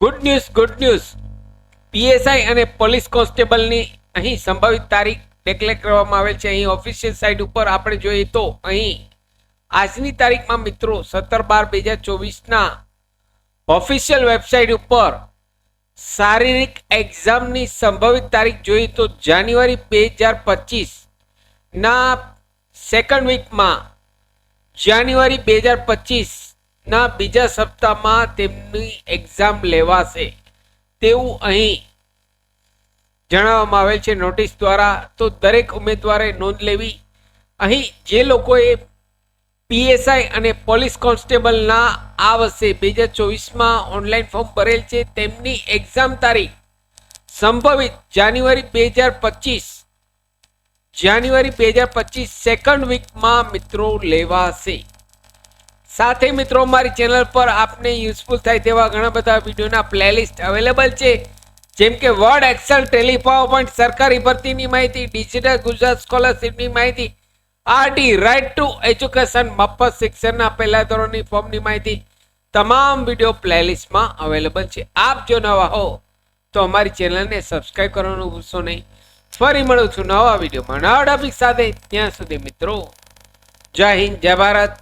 Good news PSI અને police કોન્સ્ટેબલની અહીં સંભવિત તારીખ ડિક્લેર કરવામાં આવેલ છે। અહીં ઓફિશિયલ સાઇટ ઉપર આપણે જોઈએ તો અહીં આજની તારીખમાં મિત્રો 17/12/2024ના ઓફિશિયલ વેબસાઇટ ઉપર શારીરિક એક્ઝામની સંભવિત તારીખ જોઈએ તો જાન્યુઆરી 2025 ના સેકન્ડ વીકમાં જાન્યુઆરી 2025 ના બીજા સપ્તાહમાં તેમની એક્ઝામ લેવાશે તેવું અહીં જણાવવામાં આવેલ છે નોટિસ દ્વારા। તો દરેક ઉમેદવારે નોંધ લેવી। અહીં જે લોકોએ પીએસઆઈ અને પોલીસ કોન્સ્ટેબલના આ વર્ષે 2024માં ઓનલાઈન ફોર્મ ભરેલ છે તેમની એક્ઝામ તારીખ સંભવિત જાન્યુઆરી 2025 સેકન્ડ વીકમાં મિત્રો લેવાશે। સાથે મિત્રો અમારી ચેનલ પર આપને યુઝફુલ થાય તેવા ઘણા બધા વિડીયોના પ્લેલિસ્ટ અવેલેબલ છે, જેમ કે વર્ડ, એક્સેલ, ટેલી, પાવરપોઈન્ટ, સરકારી ભરતીની માહિતી, ડિજિટલ ગુજરાત સ્કોલરશિપની માહિતી, આરટી, રાઇટ ટુ એજ્યુકેશન, મફત શિક્ષણના પહેલા ધોરણની ફોર્મની માહિતી, તમામ વિડીયો પ્લેલિસ્ટમાં અવેલેબલ છે। આપ જો નવા હો તો અમારી ચેનલને સબસ્ક્રાઇબ કરવાનું ભૂલશો નહીં। ફરી મળું છું નવા વિડીયોમાં નવા ટોપિક સાથે। ત્યાં સુધી મિત્રો જય હિન્દ, જય ભારત,